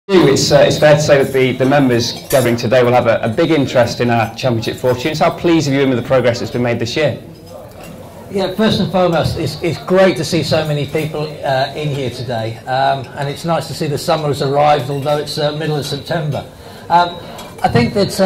It's fair to say that the members gathering today will have a big interest in our Championship fortunes. How pleased have you been with the progress that's been made this year? Yeah, first and foremost, it's great to see so many people in here today, and it's nice to see the summer has arrived, although it's middle of September. I think that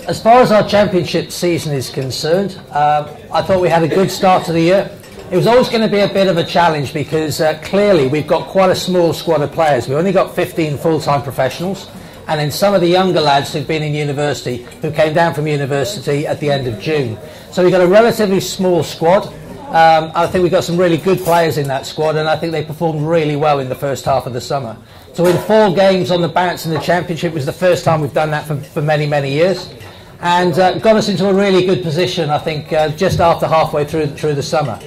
as far as our Championship season is concerned, I thought we had a good start to the year. It was always going to be a bit of a challenge because clearly we've got quite a small squad of players. We've only got 15 full-time professionals, and then some of the younger lads who've been in university, who came down from university at the end of June. So we've got a relatively small squad. I think we've got some really good players in that squad, and I think they performed really well in the first half of the summer. To win 4 games on the bounce in the Championship was the first time we've done that for many, many years, and got us into a really good position, I think, just after halfway through the summer.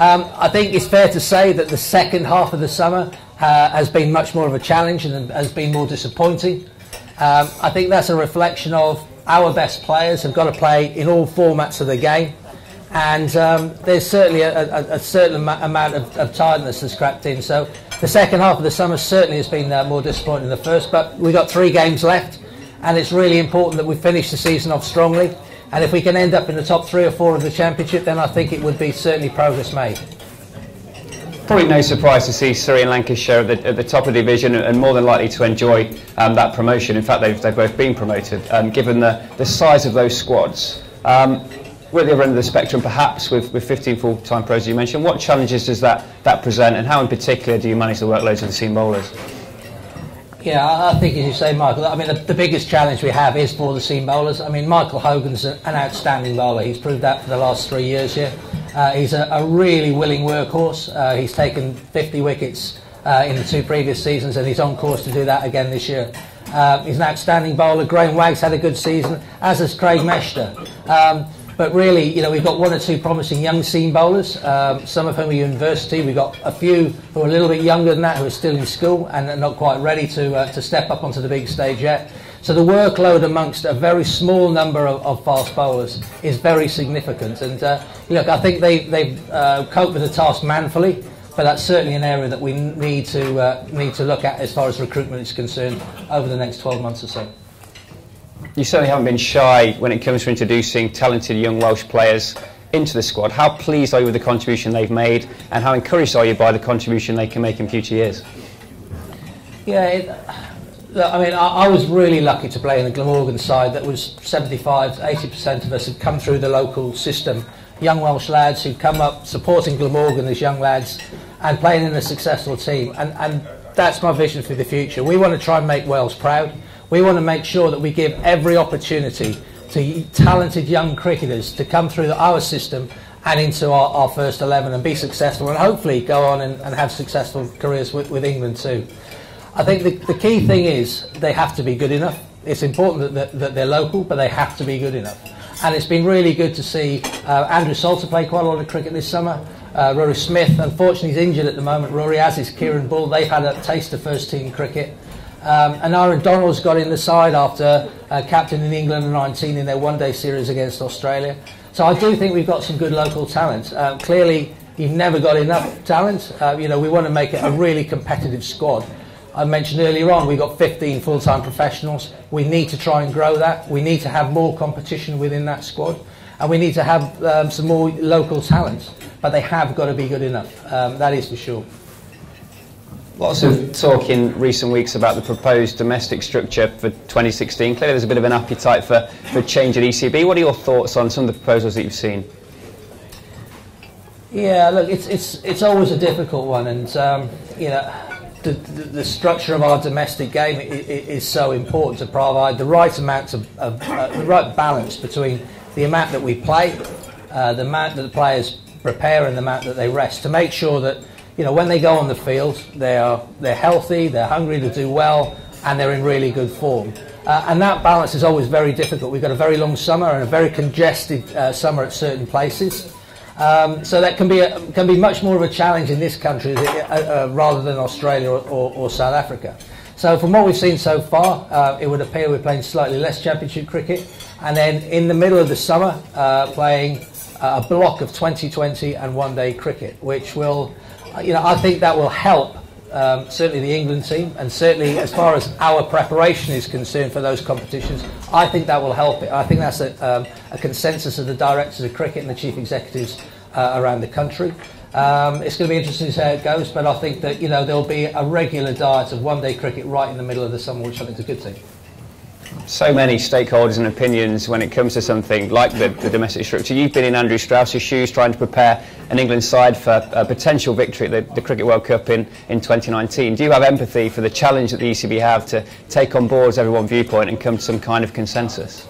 I think it's fair to say that the second half of the summer has been much more of a challenge and has been more disappointing. I think that's a reflection of our best players have got to play in all formats of the game, and there's certainly a certain amount of tiredness that's crept in. So the second half of the summer certainly has been more disappointing than the first, but we've got 3 games left, and it's really important that we finish the season off strongly. And if we can end up in the top 3 or 4 of the Championship, then I think it would be certainly progress made. Probably no surprise to see Surrey and Lancashire at the top of the division, and more than likely to enjoy that promotion. In fact, they've both been promoted, given the size of those squads. We're at the other end of the spectrum, perhaps, with 15 full-time pros, as you mentioned. What challenges does that present, and how in particular do you manage the workloads of the seam bowlers? Yeah, I think, as you say, Michael, I mean, the biggest challenge we have is for the seam bowlers. I mean, Michael Hogan's an outstanding bowler. He's proved that for the last 3 years here. He's a really willing workhorse. He's taken 50 wickets in the 2 previous seasons, and he's on course to do that again this year. He's an outstanding bowler. Graham Wagg's had a good season, as has Craig Meshter. But really, you know, we've got 1 or 2 promising young seam bowlers, some of whom are university. We've got a few who are a little bit younger than that, who are still in school and are not quite ready to step up onto the big stage yet. So the workload amongst a very small number of fast bowlers is very significant. And look, I think they've coped with the task manfully, but that's certainly an area that we need to look at as far as recruitment is concerned over the next 12 months or so. You certainly haven't been shy when it comes to introducing talented young Welsh players into the squad. How pleased are you with the contribution they've made, and how encouraged are you by the contribution they can make in future years? Yeah, I mean, I was really lucky to play in the Glamorgan side that was 75–80% of us had come through the local system. Young Welsh lads who'd come up supporting Glamorgan as young lads and playing in a successful team. And that's my vision for the future. We want to try and make Wales proud. We want to make sure that we give every opportunity to talented young cricketers to come through our system and into our first 11 and be successful, and hopefully go on and have successful careers with England too. I think the key thing is they have to be good enough. It's important that they're local, but they have to be good enough. And it's been really good to see Andrew Salter play quite a lot of cricket this summer. Rory Smith, unfortunately, is injured at the moment. Rory, as is Kieran Bull. They've had a taste of first-team cricket. And Aaron Donald's got in the side after captaining England under-19 in their one-day series against Australia. So I do think we've got some good local talent. Clearly, you've never got enough talent. You know, we want to make it a really competitive squad. I mentioned earlier on, we've got 15 full-time professionals. We need to try and grow that. We need to have more competition within that squad. And we need to have some more local talent. But they have got to be good enough. That is for sure. Lots of talk in recent weeks about the proposed domestic structure for 2016. Clearly there's a bit of an appetite for change at ECB. What are your thoughts on some of the proposals that you've seen? Yeah, look, it's always a difficult one, and you know, the structure of our domestic game is so important to provide the right amount of the right balance between the amount that we play, the amount that the players prepare, and the amount that they rest, to make sure that, you know, when they go on the field, they're healthy, they're hungry to do well, and they're in really good form. And that balance is always very difficult. We've got a very long summer and a very congested summer at certain places. So that can be much more of a challenge in this country rather than Australia or South Africa. So from what we've seen so far, it would appear we're playing slightly less Championship cricket, and then in the middle of the summer playing a block of 2020 and one-day cricket, which will, you know, I think that will help certainly the England team, and certainly as far as our preparation is concerned for those competitions, I think that will help it. I think that's a consensus of the directors of cricket and the chief executives around the country. It's going to be interesting to see how it goes, but I think that there'll be a regular diet of one-day cricket right in the middle of the summer, which I think is a good thing. So many stakeholders and opinions when it comes to something like the domestic structure. You've been in Andrew Strauss's shoes trying to prepare an England side for a potential victory at the Cricket World Cup in 2019. Do you have empathy for the challenge that the ECB have to take on board everyone's viewpoint and come to some kind of consensus?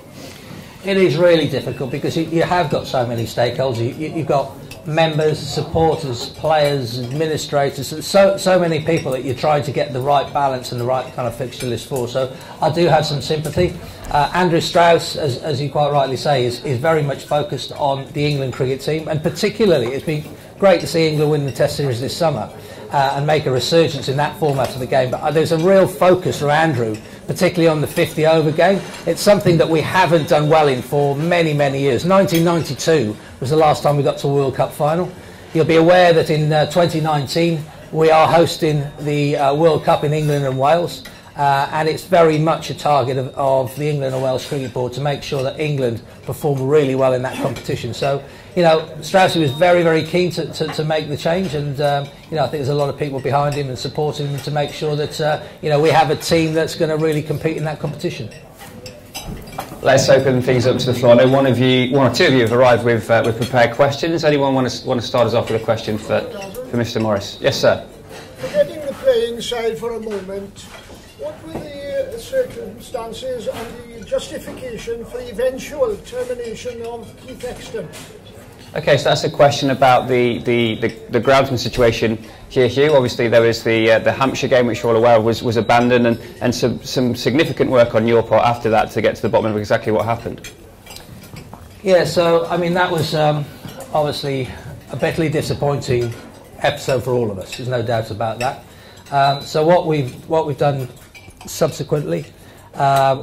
It is really difficult because you have got so many stakeholders. You've got members, supporters, players, administrators, so many people that you're trying to get the right balance and the right kind of fixture list for. So I do have some sympathy. Andrew Strauss, as you quite rightly say, is very much focused on the England cricket team, and particularly it's been great to see England win the Test series this summer and make a resurgence in that format of the game. But there's a real focus from Andrew, particularly on the 50-over game. It's something that we haven't done well in for many, many years. 1992 was the last time we got to a World Cup final. You'll be aware that in 2019 we are hosting the World Cup in England and Wales, and it's very much a target of the England and Wales Cricket Board to make sure that England perform really well in that competition. So, Strauss was very, very keen to make the change, and I think there's a lot of people behind him and supporting him to make sure that we have a team that's going to really compete in that competition. Let's open things up to the floor. I know one or two of you have arrived with prepared questions. Anyone want to start us off with a question for Mr. Morris? Yes, sir. Forgetting the playing side for a moment, what were the circumstances and the justification for the eventual termination of Keith Exton? Okay, so that's a question about the groundsman situation here, Hugh. Obviously, there was the Hampshire game, which you're all aware of, was abandoned, and some significant work on your part after that to get to the bottom of exactly what happened. Yeah, so I mean that was obviously a bitterly disappointing episode for all of us. There's no doubt about that. So what we've done subsequently,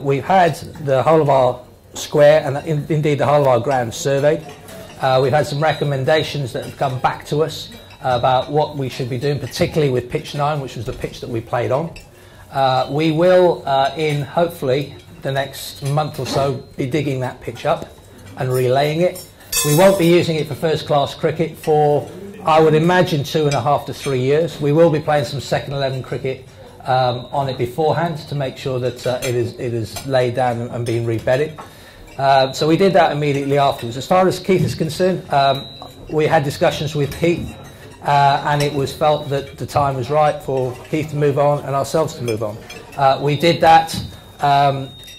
we've had the whole of our square and indeed the whole of our ground surveyed. We've had some recommendations that have come back to us about what we should be doing, particularly with pitch 9, which was the pitch that we played on. We will, in hopefully the next month or so, be digging that pitch up and relaying it. We won't be using it for first-class cricket for, I would imagine, 2.5 to 3 years. We will be playing some second 11 cricket on it beforehand to make sure that it is laid down and being rebedded. So we did that immediately afterwards. As far as Keith is concerned, we had discussions with Keith, and it was felt that the time was right for Keith to move on and ourselves to move on. We did that.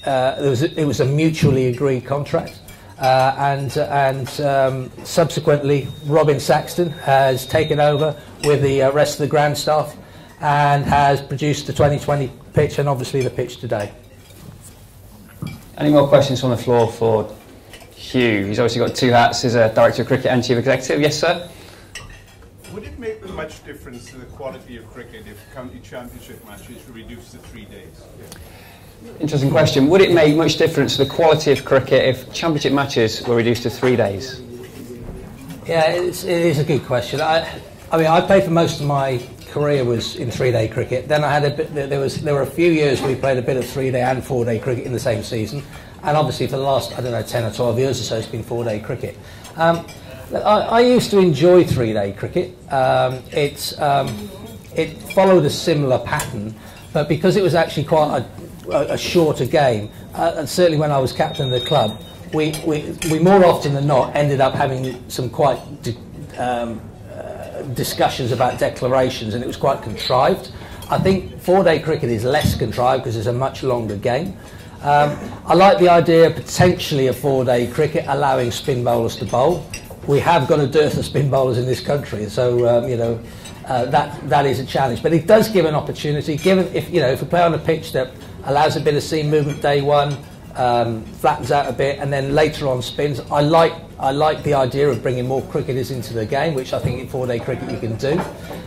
It was a mutually agreed contract, and subsequently Robin Saxton has taken over with the rest of the ground staff and has produced the 2020 pitch and obviously the pitch today. Any more questions from the floor for Hugh? He's obviously got two hats as a Director of Cricket and Chief Executive. Yes, sir? Would it make much difference to the quality of cricket if county championship matches were reduced to 3 days? Interesting question. Would it make much difference to the quality of cricket if championship matches were reduced to 3 days? Yeah, it is a good question. I mean, I played for most of my career was in 3-day cricket. Then I had a bit. There were a few years we played a bit of 3-day and 4-day cricket in the same season, and obviously for the last 10 or 12 years or so, it's been 4-day cricket. I used to enjoy 3-day cricket. It followed a similar pattern, but because it was actually quite a shorter game, and certainly when I was captain of the club, we more often than not ended up having some quite discussions about declarations, and it was quite contrived. I think 4-day cricket is less contrived because it's a much longer game. I like the idea potentially of 4-day cricket allowing spin bowlers to bowl. We have got a dearth of spin bowlers in this country, so that is a challenge. But it does give an opportunity. Given if we play on a pitch that allows a bit of seam movement day one, flattens out a bit, and then later on spins. I like the idea of bringing more cricketers into the game, which I think in 4-day cricket you can do.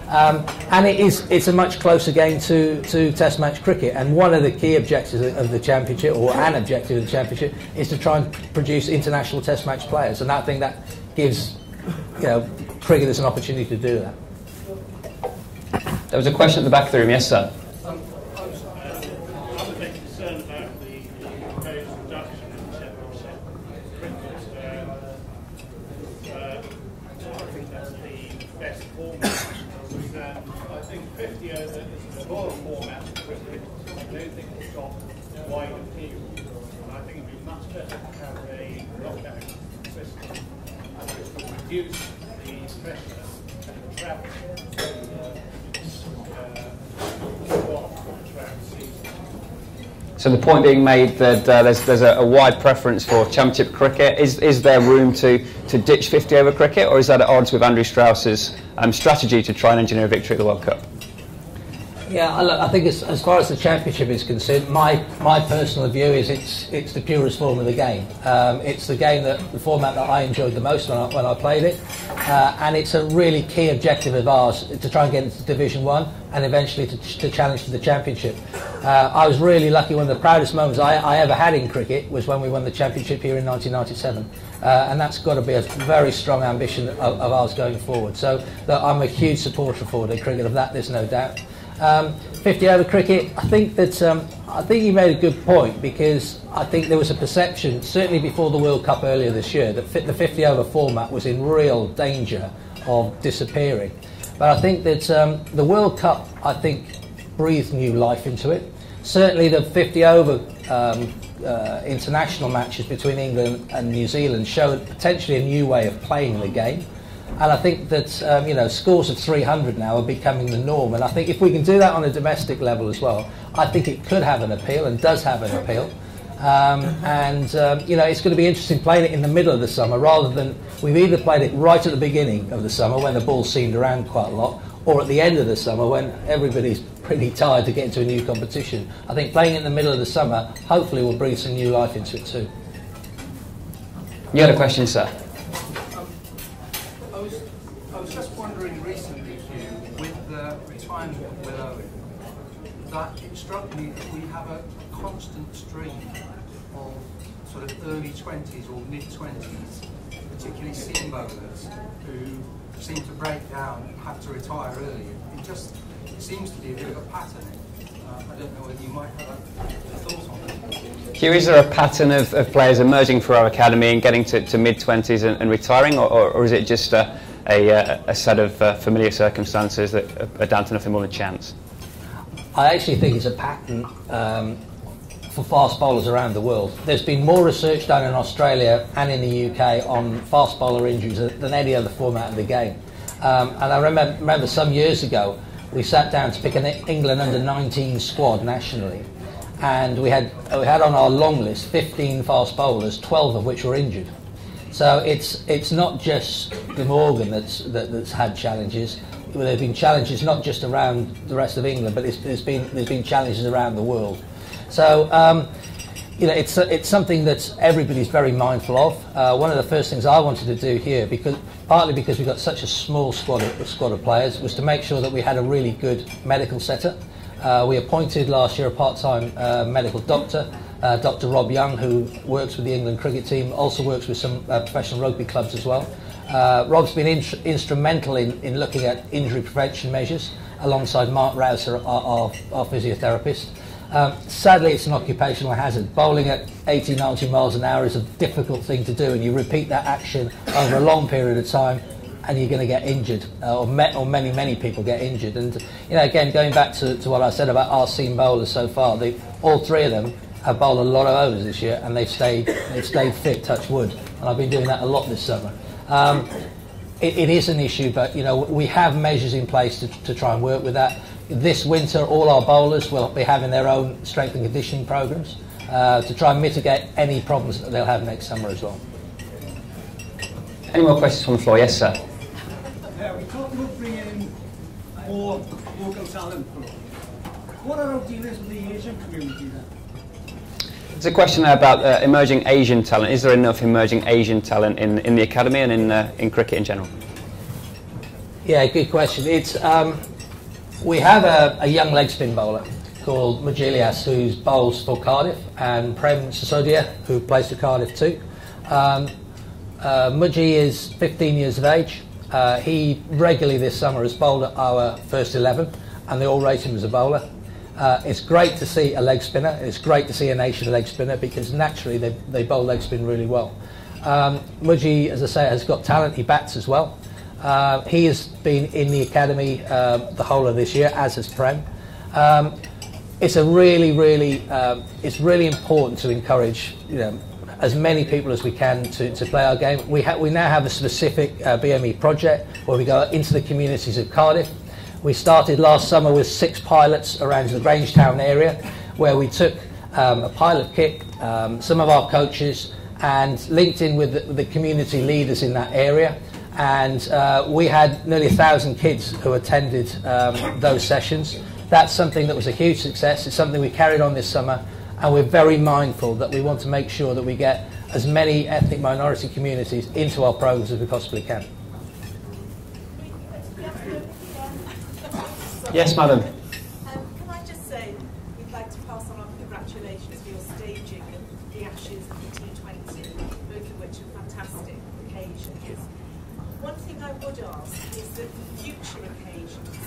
And it's a much closer game to Test match cricket. And one of the key objectives of the championship, or an objective of the championship, is to try and produce international Test match players. And I think that gives cricketers an opportunity to do that. There was a question at the back of the room. Yes, sir. I'm a bit concerned about the proposed reduction in 7% cricket. I think that's the best format. I think 50 over is the royal format of cricket. I don't think it's got wide appeal. And I think it would be much better to have a knockout system which would reduce the pressure and the travel So the point being made that there's a wide preference for Championship cricket. Is there room to ditch 50 over cricket, or is that at odds with Andrew Strauss's strategy to try and engineer a victory at the World Cup? Yeah, I think as far as the Championship is concerned, my personal view is it's the purest form of the game. It's the format that I enjoyed the most when I played it, and it's a really key objective of ours to try and get into Division 1 and eventually to challenge for the Championship. I was really lucky. One of the proudest moments I ever had in cricket was when we won the Championship here in 1997, and that's got to be a very strong ambition of ours going forward. So I'm a huge supporter for the cricket of that, there's no doubt. 50 over cricket, I think you made a good point, because I think there was a perception, certainly before the World Cup earlier this year, that the 50 over format was in real danger of disappearing. But I think that the World Cup, I think, breathed new life into it. Certainly the 50 over international matches between England and New Zealand showed potentially a new way of playing the game. And I think that scores of 300 now are becoming the norm. And I think if we can do that on a domestic level as well, I think it could have an appeal and does have an appeal. It's going to be interesting playing it in the middle of the summer rather than we've either played it right at the beginning of the summer when the ball seemed around quite a lot, or at the end of the summer when everybody's pretty tired to get into a new competition. I think playing in the middle of the summer hopefully will bring some new life into it too. You had a question, sir? I was just wondering recently, Hugh, with the retirement of Will Owen, that it struck me that we have a constant stream of sort of early 20s or mid 20s, particularly seam bowlers, who seem to break down and have to retire early. It seems to be a bit of a pattern. I don't know whether you might have a thought on that. Hugh, is there a pattern of players emerging for our academy and getting to mid-20s and retiring, or is it just a set of familiar circumstances that are down to nothing more than chance? I actually think it's a pattern for fast bowlers around the world. There's been more research done in Australia and in the UK on fast bowler injuries than any other format of the game. And I remember some years ago we sat down to pick an England under-19 squad nationally, and we had on our long list 15 fast bowlers, 12 of which were injured. So it's not just Glamorgan that's had challenges. There have been challenges not just around the rest of England, but there's been challenges around the world. So it's something that everybody's very mindful of. One of the first things I wanted to do here, partly because we've got such a small squad of players, was to make sure that we had a really good medical setup. We appointed last year a part-time medical doctor, Dr. Rob Young, who works with the England cricket team, also works with some professional rugby clubs as well. Rob's been instrumental in looking at injury prevention measures alongside Mark Rouser, our physiotherapist. Sadly, it's an occupational hazard. Bowling at 80, 90 miles an hour is a difficult thing to do, and you repeat that action over a long period of time and you're going to get injured, or many people get injured. And again, going back to what I said about our seam bowlers so far, all three of them have bowled a lot of overs this year, and they've stayed fit, touch wood, and I've been doing that a lot this summer. It is an issue, but we have measures in place to try and work with that. This winter, all our bowlers will be having their own strength and conditioning programs to try and mitigate any problems that they'll have next summer as well. Any more questions from the floor? Yes, sir. Yeah, we talked about bringing in more local talent. What are our dealings with the Asian community then? There's a question there about emerging Asian talent. Is there enough emerging Asian talent in the academy and in cricket in general? Yeah, good question. It's we have a young leg spin bowler called Mujilias, who bowls for Cardiff, and Prem Sisodia, who plays for Cardiff too. Muji is 15 years of age. He regularly this summer has bowled at our first 11, and they all rate him as a bowler. It's great to see a leg spinner. It's great to see a nation leg spinner because naturally they bowl leg spin really well. Mudji, as I say, has got talent. He bats as well. He has been in the academy the whole of this year, as has Prem. It's it's really important to encourage as many people as we can to play our game. We now have a specific BME project where we go into the communities of Cardiff. We started last summer with 6 pilots around the Grangetown area, where we took a pilot kit, some of our coaches, and linked in with the community leaders in that area. And we had nearly 1,000 kids who attended those sessions. That's something that was a huge success. It's something we carried on this summer, and we're very mindful that we want to make sure that we get as many ethnic minority communities into our programs as we possibly can. Yes, madam. Can I just say, we'd like to pass on our congratulations for your staging of the Ashes and the T20, both of which are fantastic occasions. One thing I would ask is that for future occasions,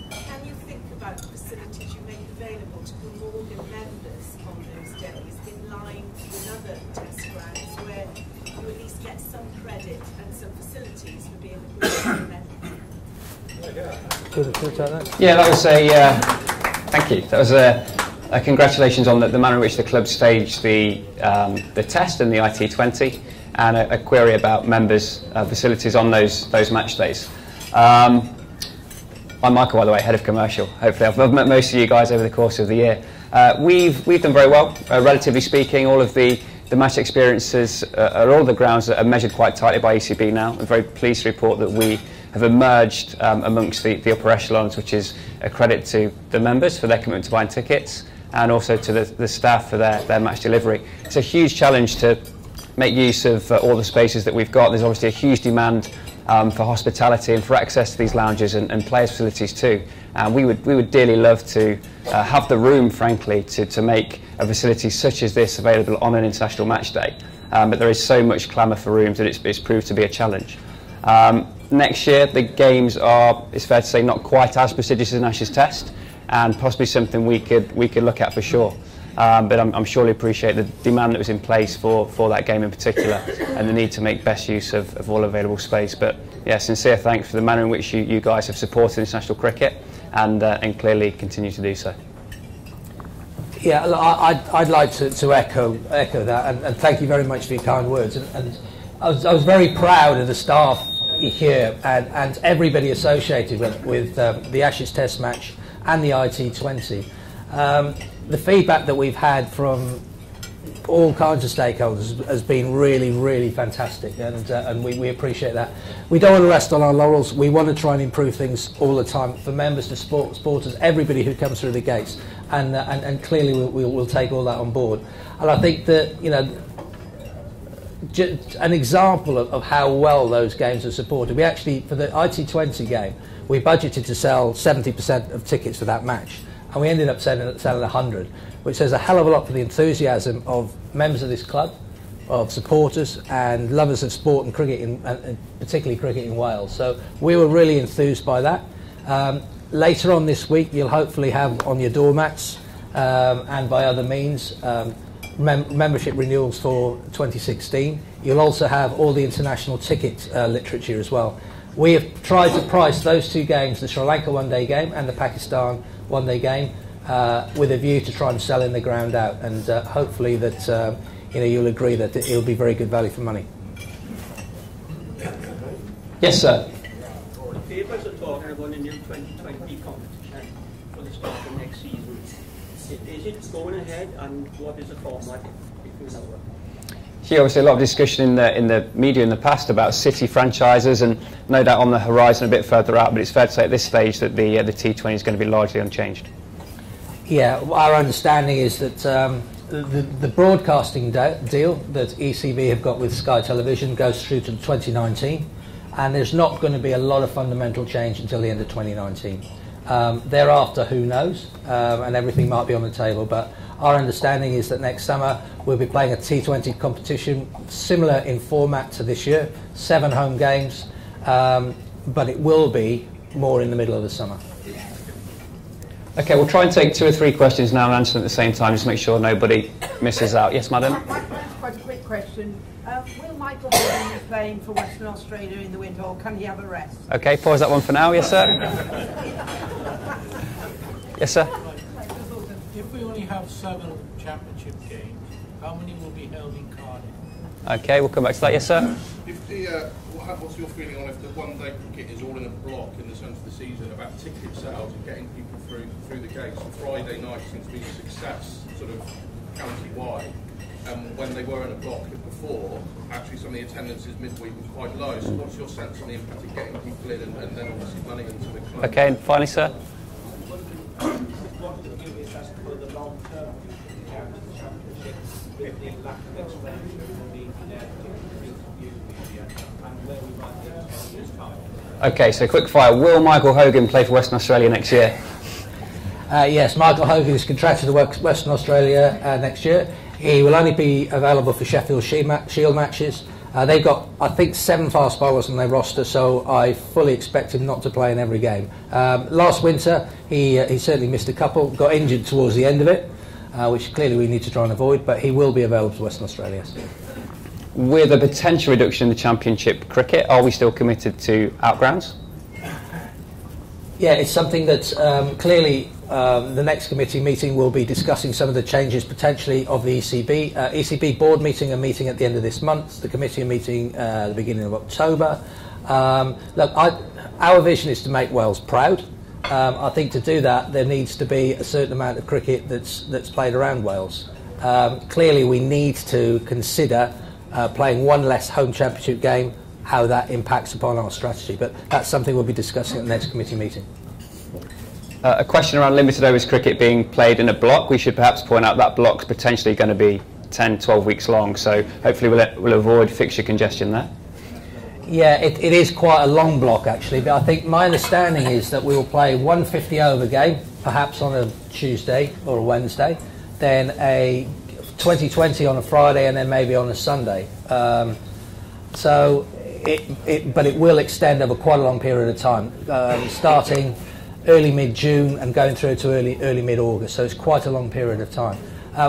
can you think about the facilities you make available to Glamorgan members on those days, in line with other test grounds, where you at least get some credit and some facilities for being a Glamorgan member? Yeah, that was thank you. That was a congratulations on the manner in which the club staged the test and the IT20, and a query about members' facilities on those match days. I'm Michael, by the way, head of commercial. Hopefully, I've met most of you guys over the course of the year. We've done very well, relatively speaking. All of the match experiences are all the grounds that are measured quite tightly by ECB now. I'm very pleased to report that we have emerged amongst the upper echelons, which is a credit to the members for their commitment to buying tickets, and also to the staff for their match delivery. It's a huge challenge to make use of all the spaces that we've got. There's obviously a huge demand for hospitality and for access to these lounges and players' facilities too. And we would dearly love to have the room, frankly, to make a facility such as this available on an international match day. But there is so much clamour for rooms that it's proved to be a challenge. Next year, the games are, it's fair to say, not quite as prestigious as an Ashes Test, and possibly something we could look at for sure. But I'm sure you appreciate the demand that was in place for that game in particular, and the need to make best use of all available space. But yeah, sincere thanks for the manner in which you guys have supported international cricket, and clearly continue to do so. Yeah, I'd like to echo that, and thank you very much for your kind words. And I was very proud of the staff here and everybody associated with the Ashes Test match and the IT20. The feedback that we've had from all kinds of stakeholders has been really, really fantastic, and we appreciate that. We don't want to rest on our laurels. We want to try and improve things all the time for members, to supporters, everybody who comes through the gates, and clearly we'll take all that on board. And I think that, an example of how well those games are supported. We actually, for the IT20 game, we budgeted to sell 70% of tickets for that match, and we ended up selling 100, which says a hell of a lot for the enthusiasm of members of this club, of supporters and lovers of sport and cricket, and particularly cricket in Wales. So we were really enthused by that. Later on this week, you'll hopefully have on your doormats and by other means membership renewals for 2016. You'll also have all the international ticket literature as well. We have tried to price those 2 games, the Sri Lanka one-day game and the Pakistan one-day game, with a view to try and sell in the ground out, and hopefully that you'll agree that it'll be very good value for money. Yes, sir. The papers are talking about a new 2020 competition for the start of next season. Is it going ahead, and what is the format? Obviously a lot of discussion in the media in the past about city franchises, and no doubt on the horizon a bit further out, but it's fair to say at this stage that the T20 is going to be largely unchanged. Yeah, our understanding is that the broadcasting deal that ECB have got with Sky Television goes through to 2019, and there's not going to be a lot of fundamental change until the end of 2019. Thereafter, who knows, and everything might be on the table, but our understanding is that next summer we'll be playing a T20 competition similar in format to this year, 7 home games, but it will be more in the middle of the summer. Okay, we'll try and take 2 or 3 questions now and answer them at the same time, just to make sure nobody misses out. Yes, madam? That's quite a quick question. Will Michael Hogan be playing for Western Australia in the winter, or can he have a rest? Okay, pause that one for now. Yes, sir? Yes, sir? If we only have 7 championship games, how many will be held in Cardiff? Okay, we'll come back to that. Yes, sir? If the, what's your feeling on if the one-day cricket is all in a block in the sense of the season about ticket sales and getting people through the gates? And Friday night seems to be a success sort of county-wide. When they were in a block before, actually some of the attendances midweek was quite low. So what's your sense on the impact of getting people in and then obviously money into the club? Okay, and finally, sir? What do you assess for the long term championship with the lack of exposure and the inevitable media and where we might be in 10 years' time? Okay, so quick fire. Will Michael Hogan play for Western Australia next year? Yes, Michael Hogan is contracted to Western Australia next year. He will only be available for Sheffield Shield matches. They've got, I think, 7 fast bowlers on their roster, so I fully expect him not to play in every game. Last winter, he certainly missed a couple, got injured towards the end of it, which clearly we need to try and avoid, but he will be available for Western Australia. With a potential reduction in the Championship cricket, are we still committed to outgrounds? Yeah, it's something that clearly the next committee meeting will be discussing some of the changes potentially of the ECB. ECB board meeting at the end of this month, the committee meeting the beginning of October. Look, our vision is to make Wales proud. I think to do that there needs to be a certain amount of cricket that's played around Wales. Clearly we need to consider playing 1 less home championship game, how that impacts upon our strategy, but that's something we'll be discussing at the next committee meeting. A question around limited overs cricket being played in a block. We should perhaps point out that block's potentially going to be 10, 12 weeks long, so hopefully we'll avoid fixture congestion there. Yeah, it is quite a long block actually, but I think my understanding is that we will play 1 50-over game, perhaps on a Tuesday or a Wednesday, then a 20-20 on a Friday, and then maybe on a Sunday. But it will extend over quite a long period of time, starting early mid-June and going through to early mid-August. So it's quite a long period of time.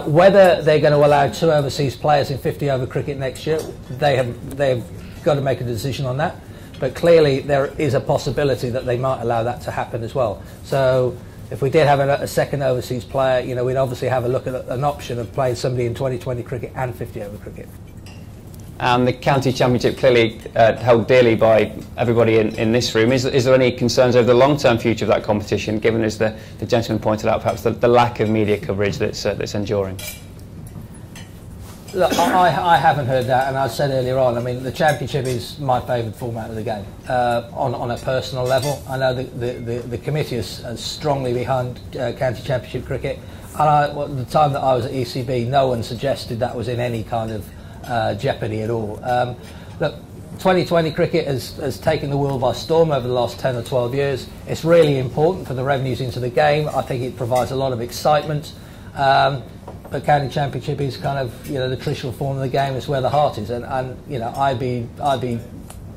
Whether they're going to allow 2 overseas players in 50-over cricket next year, they have got to make a decision on that. But clearly there is a possibility that they might allow that to happen as well. So if we did have a second overseas player, you know, we'd obviously have a look at an option of playing somebody in 20-20 cricket and 50-over cricket. And the county championship clearly held dearly by everybody in this room. Is there any concerns over the long-term future of that competition, given, as the gentleman pointed out, perhaps the lack of media coverage that's enduring? Look, I haven't heard that, and I said earlier on, I mean, the championship is my favourite format of the game. On a personal level, I know the committee is strongly behind county championship cricket, and at the time that I was at ECB, no one suggested that was in any kind of jeopardy at all. Look, 20-20 cricket has taken the world by storm over the last 10 or 12 years. It's really important for the revenues into the game. I think it provides a lot of excitement. But county championship is kind of, you know, the traditional form of the game. It's where the heart is, and you know, I'd be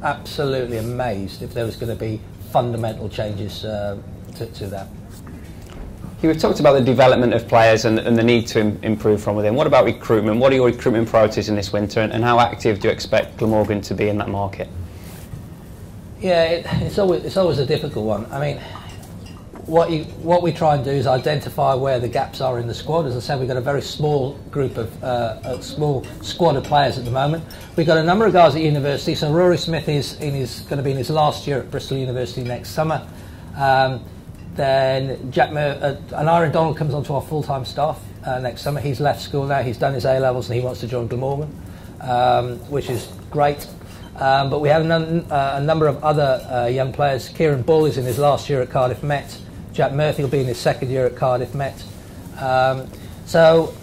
absolutely amazed if there was going to be fundamental changes to that. We've talked about the development of players and the need to improve from within. What about recruitment? What are your recruitment priorities in this winter, and how active do you expect Glamorgan to be in that market? Yeah, it's always a difficult one. I mean, what we try and do is identify where the gaps are in the squad. As I said, we've got a very small group of a small squad of players at the moment. We've got a number of guys at university. So Rory Smith is going to be in his last year at Bristol University next summer. Then and Aaron Donald comes onto our full-time staff next summer. He's left school now. He's done his A-levels and he wants to join Glamorgan, which is great. But we have a number of other young players. Kieran Bull is in his last year at Cardiff Met. Jack Murphy will be in his second year at Cardiff Met. So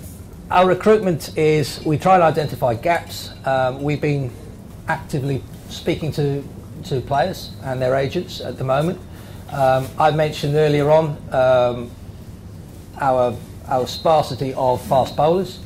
our recruitment is, we try to identify gaps. We've been actively speaking to players and their agents at the moment. I mentioned earlier on our sparsity of fast bowlers.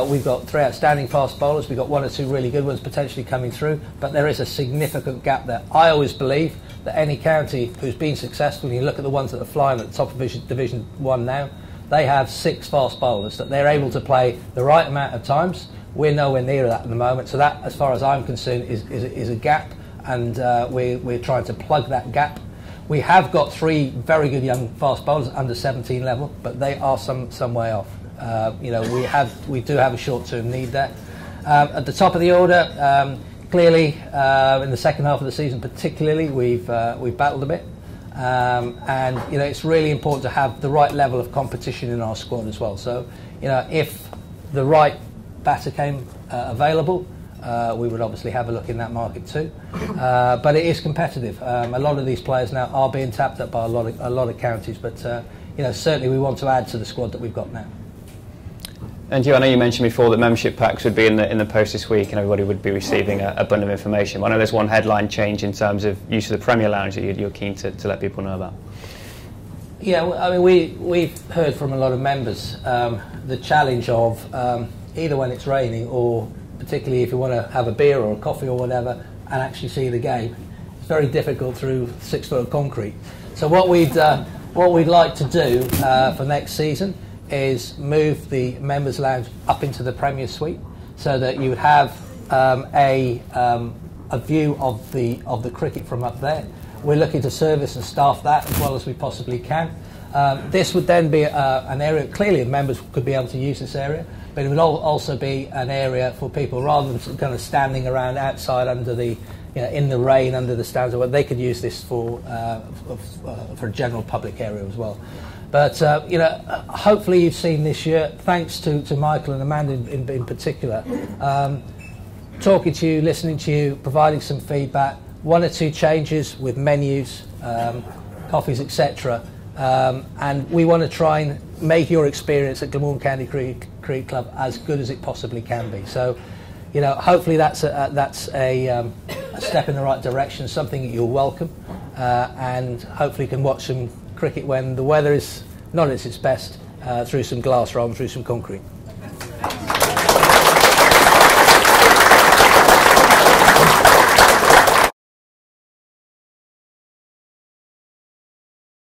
We've got 3 outstanding fast bowlers. We've got 1 or 2 really good ones potentially coming through, but there is a significant gap there. I always believe that any county who's been successful, and you look at the ones that are flying at the top of Division 1 now, they have 6 fast bowlers that they're able to play the right amount of times. We're nowhere near that at the moment, so that, as far as I'm concerned, is a gap, and we're trying to plug that gap. We have got 3 very good young fast bowlers under 17 level, but they are some way off. You know, we do have a short-term need there. At the top of the order, clearly in the second half of the season, particularly, we've battled a bit. And you know, it's really important to have the right level of competition in our squad as well. So, you know, if the right batter came available, we would obviously have a look in that market too. But it is competitive. A lot of these players now are being tapped up by a lot of counties. But you know, certainly we want to add to the squad that we've got now. And Hugh, I know you mentioned before that membership packs would be in the post this week, and everybody would be receiving a bundle of information. But I know there's one headline change in terms of use of the Premier Lounge that you're keen to let people know about. Yeah, well, I mean, we've heard from a lot of members the challenge of either when it's raining, or particularly if you want to have a beer or a coffee or whatever and actually see the game. It's very difficult through 6 foot of concrete. So what we'd like to do for next season is move the members' lounge up into the Premier Suite, so that you would have a view of the cricket from up there. We're looking to service and staff that as well as we possibly can. This would then be an area, clearly members could be able to use this area, but it would also be an area for people, rather than kind of standing around outside under the, you know, in the rain under the stands, where they could use this for a general public area as well. But you know, hopefully you've seen this year, thanks to Michael and Amanda in particular, talking to you, listening to you, providing some feedback, 1 or 2 changes with menus, coffees, etc. And we want to try and make your experience at Glamorgan County Cricket Club as good as it possibly can be. So, you know, hopefully that's a step in the right direction, something that you'll welcome, and hopefully you can watch some cricket when the weather is not at its best, through some glass rather than through some concrete.